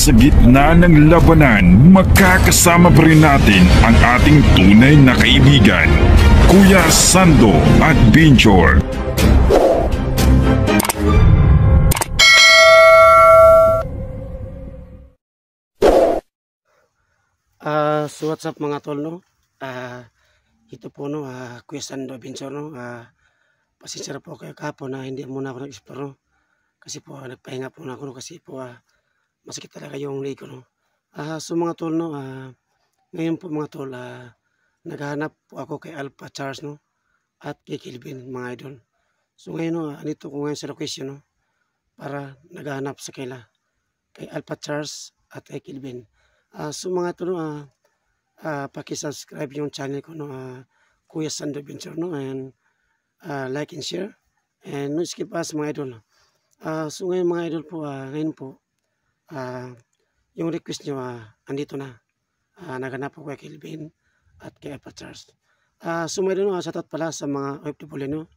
Sa gitna ng labanan, magkakasama pa rin natin ang ating tunay na kaibigan, Kuya Sando Adventure. So what's up mga tol, no? Ito po, no, Kuya Sando Adventure, no? Pasensya po kayo kahapon na hindi muna ako nag-explore, no? Kasi po nagpahinga po na ako, no? Kasi po masakit talaga yung leg ko, no? So mga tol, no, ngayon po mga tol, naghahanap po ako kay Alpha Charles, no? At kay Kelvin, mga idol. So ngayon, no, andito ko ngayon sa location, no? Para naghahanap sa kaila kay Alpha Charles at kay Kelvin. So mga tol, no, paki-subscribe yung channel ko, no, Kuya Sando Adventure, no, and like and share and no skip us mga idol. So ngayon mga idol po, ngayon po yung request nyo andito na, naganap po kay Kelvin at kay Alpha Charles. So mga idol, shoutout pala sa mga OFW, no,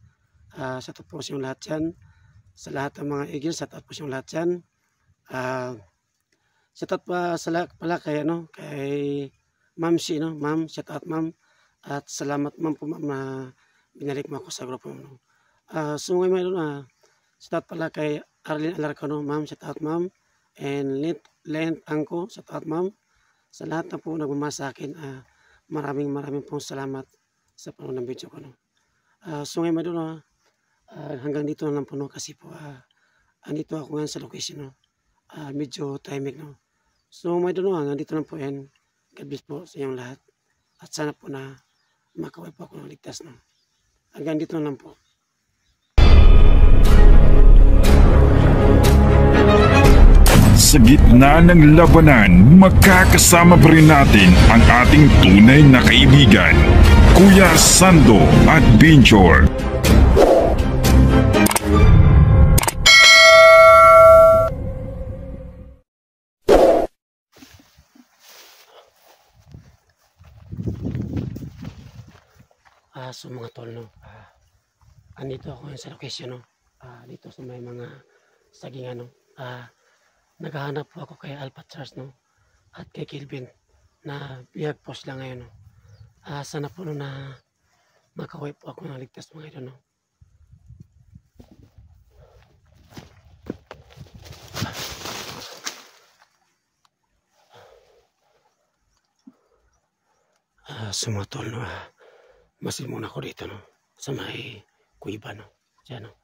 shoutout po sa yung lahat yan, sa lahat ng mga igil, shoutout po sa yung lahat yan. Shoutout pa sa lahat pala kay, no, kay Ma'am si, no, Ma'am, shoutout Ma'am, at salamat Ma'am po, Ma'am, na binalik mo ako sa grupo, no. So ngayon mga idol, shoutout pala kay Arlene Alarco, no, Ma'am, shoutout Ma'am, and Lent Angko, shoutout Ma'am, sa lahat na po nagmamasa sa akin, maraming pong salamat sa panonood ng video ko, no. So ngayon mga idol, hanggang dito na lang po, no, kasi po andito ako ngayon sa location, no, medyo timing, no. So mga idol, nandito lang po yan. God bless po sa inyong lahat at sana po na makaway po ako ng ligtas, no. Hanggang dito na lang po. Sa gitna ng labanan, magkakasama pa rin natin ang ating tunay na kaibigan, Kuya Sando Adventure. So mga tol, no, andito ako sa location, no, dito sa may mga sagingan, no. Naghahanap po ako kay Alpha Charles, no, at kay Kelvin na bihag post lang ngayon, no. Sana po, no, na makaway po ako ng ligtas mga idol, no. So mga tol, no, masin muna ako dito, no, sa may kuiba, no, dyan, no.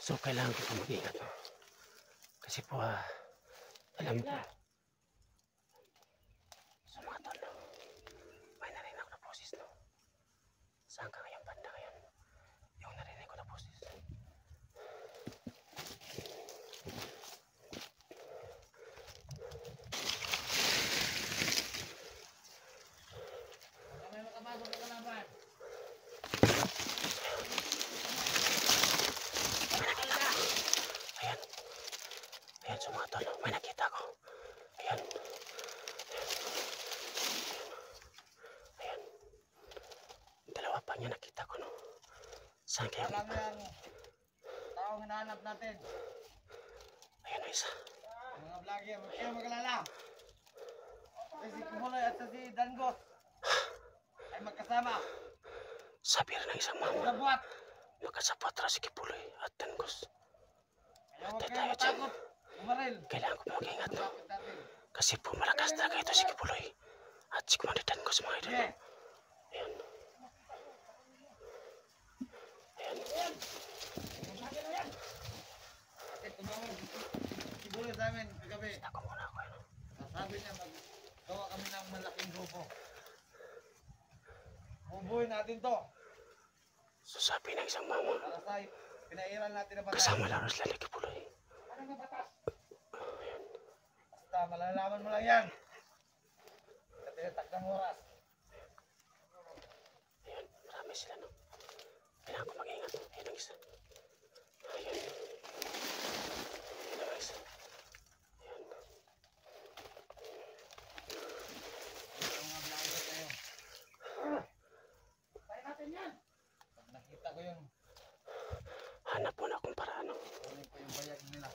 So kailangan ko pa mag-ingat, no, kasi po alam ko. So mga tol, no, may narinig ako na boses, no. Saan ka ngayong banda ngayon? Yung narinig ko na boses. Ayan, so mga tol, may nakita ko. Ayan. Ayan. Dalawa pa niya nakita ko, no. Saan kayo? Alam mo yan, taong hinahanap natin. Ayan, may isa. Mga vlogger, huwag kayo mag-alala. Si Kumuloy at si Dangos ay magkasama. Sabi rin ng isang Sa mama, buwat. magkasapot ra si Kipuloy at Dangos. Kaya huwag kayo matakot. Umaril. Kailangan ko mag-ingat, no. Lapit natin. Kasi po malakas talaga ito si Kipuloy at si Commander Dangos, mga idol. Sige. Ayan. Ayan. Bakit tumawag? Siguro sa amin kagabi. Ako muna ako, ano. Sabi niya maggawa kami ng malaking grupo. Bubuhin natin to. So sabi ng isang mama, Para sa pinairan natin na batas. kasama laro sila ni Kipuloy. Ano nga batas? Basta malalaman mo lang yan. Sa tinatak ng oras. Ayan, marami sila, no. Kailangan ko mag-ingat. Ayan ang isa. Ayan. Ayan ang isa. Pag nakita ko yun, Hanap muna akong paraan. kunin ko yung bayag nila.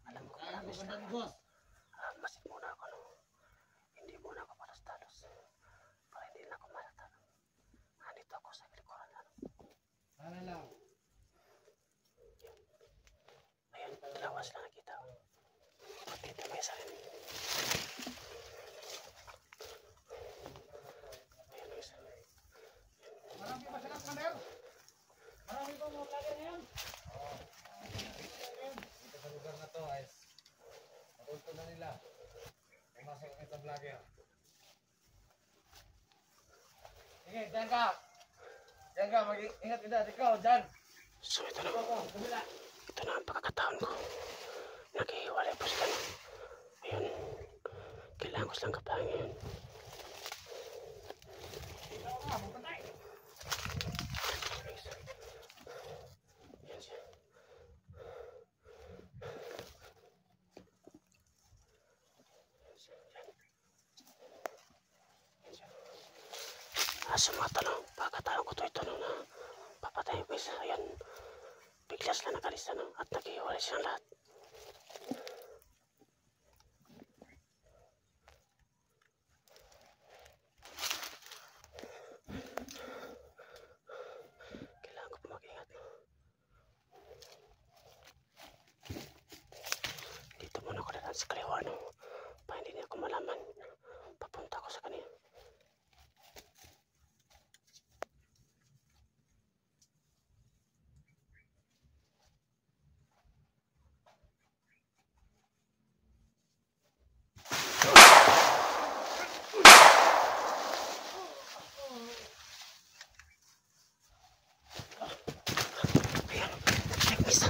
Alam ko kaya ko gandang boss. Masin muna ako, no? Hindi muna ako palos-talos. Para hindi na ako malata. Nandito ako sa kilikuran, ano? Sana lang. Ayun, dalawa sila nakita. Dito may isa rin. Ayun, may isa. Marami ba silang kamer? Marami ba mga vlogger ngayon? Dito sa lugar na to ay matuto na nila. Pumasok ang isang vlogger. Sige, dyan ka. Dyan ka, mag-ingat ka dyan. Ikaw, dyan. So ito na. Ikaw, kumila. Ito na ang pagkakataon ko. Naghihiwalay po sila. Ayun. Kailangan ko silang kapahan ngayon. Ikaw nga, magpatay. Yan siya. Sumatanong, pagkataon ko ito na papatayin ko isa. Ayun, bigla sila nakalista at naghihiwalay silang lahat. Kailangan ko pa mag-ingat. Dito muna ako dadaan sa kaliwa, no? Pa hindi niya ako malaman. Papunta ako sa kanya. Ayan, check isa.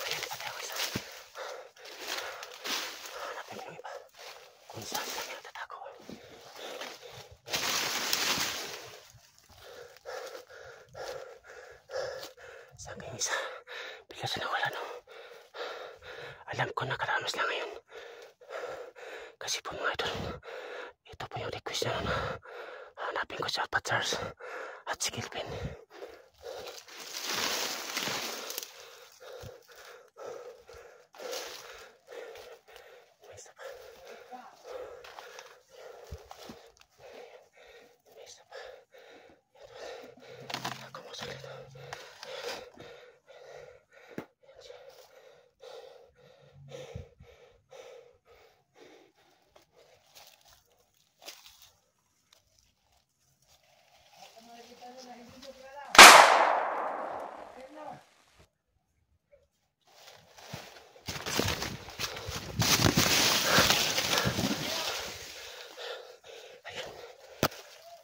Ayan, patay ako isa. Hanapin ko yung iba. Kung saan lang yung tatago. Saan kayong isa? Bigla siya nawala, no? Alam ko nakaramas lang ngayon. Kasi po mga idol, ito po yung request niya na hanapin ko si Alpha Charles at si Kilvin. May isa pa. May isa pa. Ako mo sa lito. Yan siya.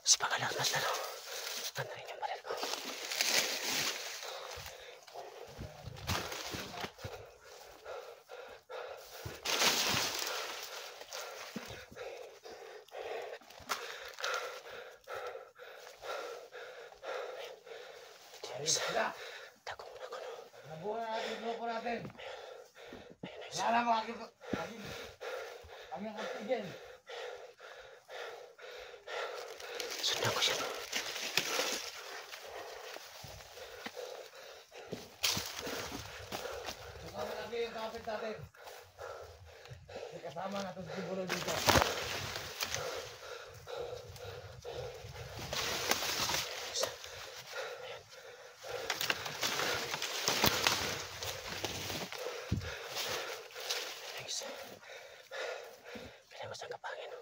Si pagkalas na lalo. Ano rin yung baril ko. Ayun sila. Tago muna ko, no? Nabuhay natin, grupo natin. Ayun na isa. Wala mo ang oxygen. Sundan ko siya, no? Suka mo lagi yung kapit natin. May kasama natin sa sibulo dito. Ayun isa. Kailangan ko siyang kapangin, no?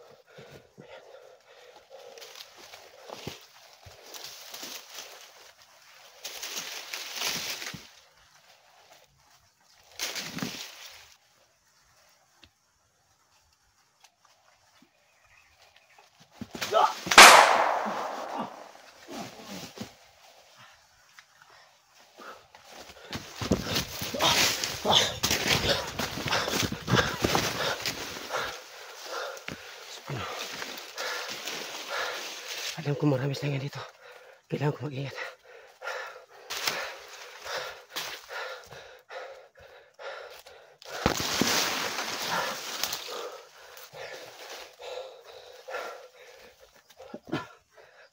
Ayan. Alam ko marami sila nga dito. Kailangan ko mag-ingat.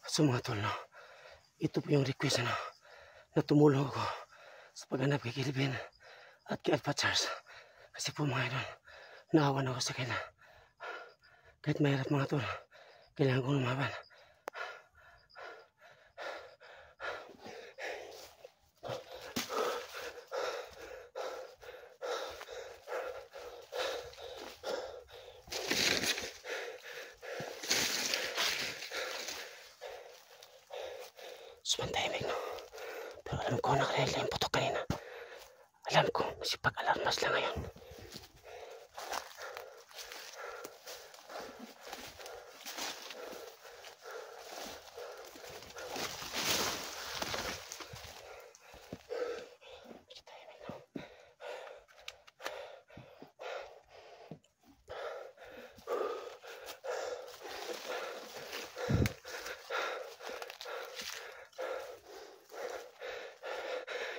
So mga tol, no, ito po yung request na tumulong ako sa paghanap kay Kilvin at kay Alpha Charles. Kasi po mga idol, naawan ako sa kanila. Kahit mahirap mga tol, kailangan kong lumaban. Sumantahimik, no? Pero alam ko nakarelay yung putok kanina. Alam ko, sipag-alarmas lang ngayon.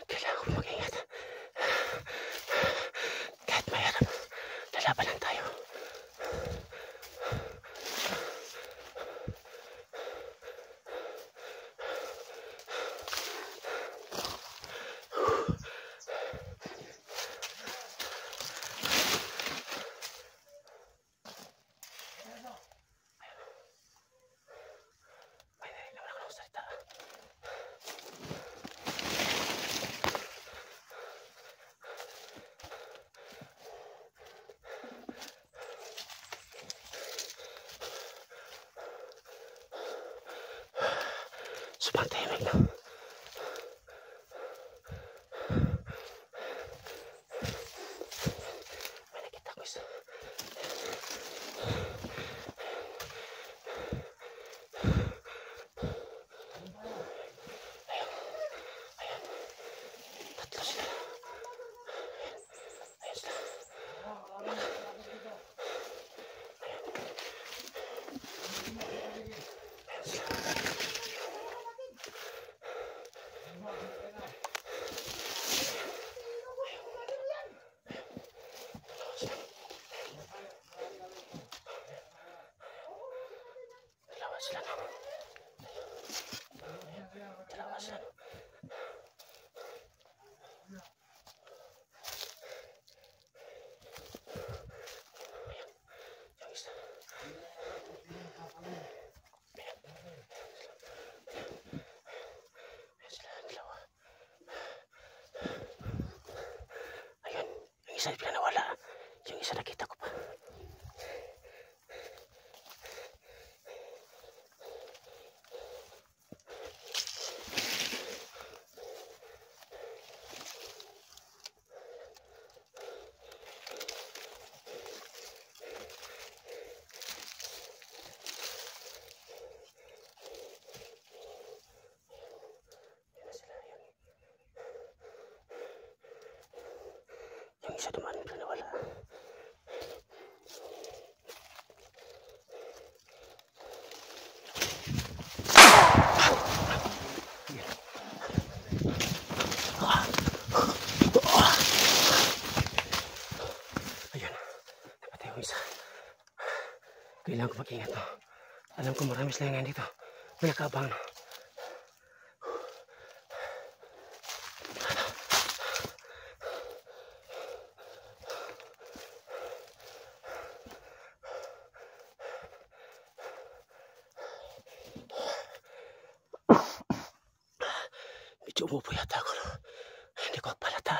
Kailangan ko mag-ingat. Kahit mahirap, lalaban lang tayo. May narinig naman ako ng salita. Sumantahimik, no? May nakita ko isa. Ayun. Ayun. Tatlo sila. Ayun sila. Ayun sila. Dalawa sila, no? Dalawa sila, no? Ayan, yung isa. Ayan. Ayan sila, dalawa. Ayun, yung isa bigla nawala. Yung isa nakita ko pa. Yung isa naman bigla nawala. Ayun, napatay yung isa. Kailangan ko mag-ingat, no? Alam ko marami sila ngayon dito. May nakaabang, no? Medyo umupo yata ako, no? Hindi ko agpalata.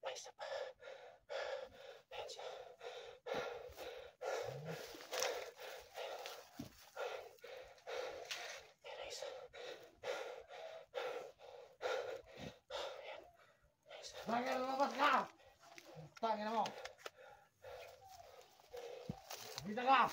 May isa pa. Ayan siya. Ayan ang isa. Bakit lumabas ka? Tangin mo. Dito ka.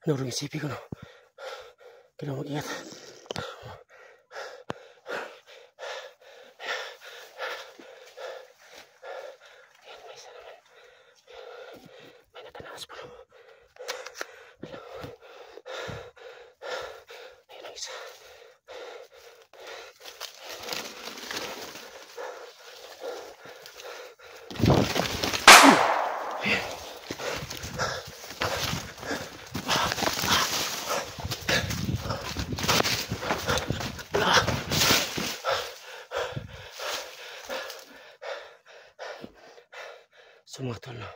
Ano rin isipin ko, no? Kailangan mag-ingat. May isa naman. May natanakas po. Ayun ang isa. So mga tol, no,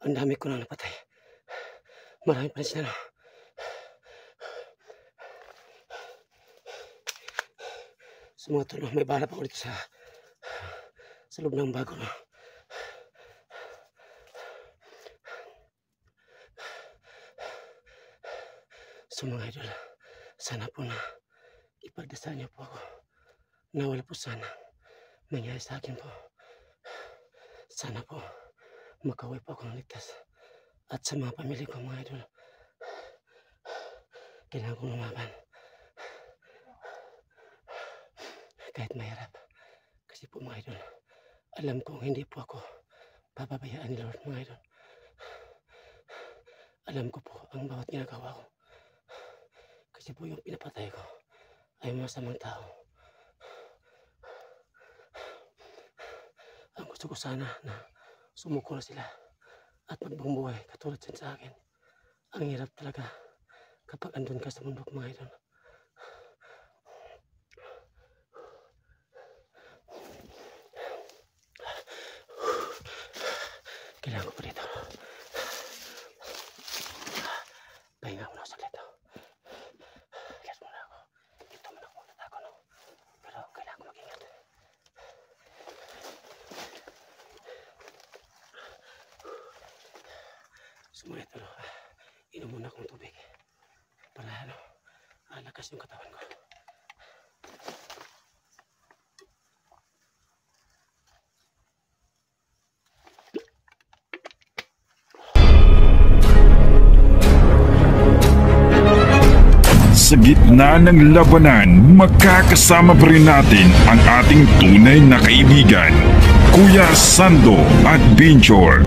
ang dami ko nang napatay. Marami pa rin sila, no. So mga tol, no, may bala pa ako dito sa loob ng bago, no. So mga idol, sana po na ipagdasal niyo po ako na wala po sana mangyari sa akin po. Sana po makauwi po akong ligtas. At sa mga pamilya ko mga idol, kailangan kong lumaban. Kahit mahirap. Kasi po mga idol, alam kong hindi po ako papabayaan ni Lord mga idol. Alam ko po ang bawat ginagawa ko. Kasi po yung pinapatay ko ay masamang tao. Ang gusto ko sana na sumuko na sila at magbumuhay katulad yan sa akin. Ang hirap talaga kapag andun ka sa mundo mga idol. Kailangan ko pa dito. Pahinga muna ako saglit. Relax muna ako. Dito muna ako magtatago, no? Pero kailangan ko mag-ingat. Sumaya ito, no? Inom muna akong tubig para lakas yung katawan ko. Sa gitna ng labanan, magkakasama pa rin natin ang ating tunay na kaibigan, Kuya Sando at Binchor.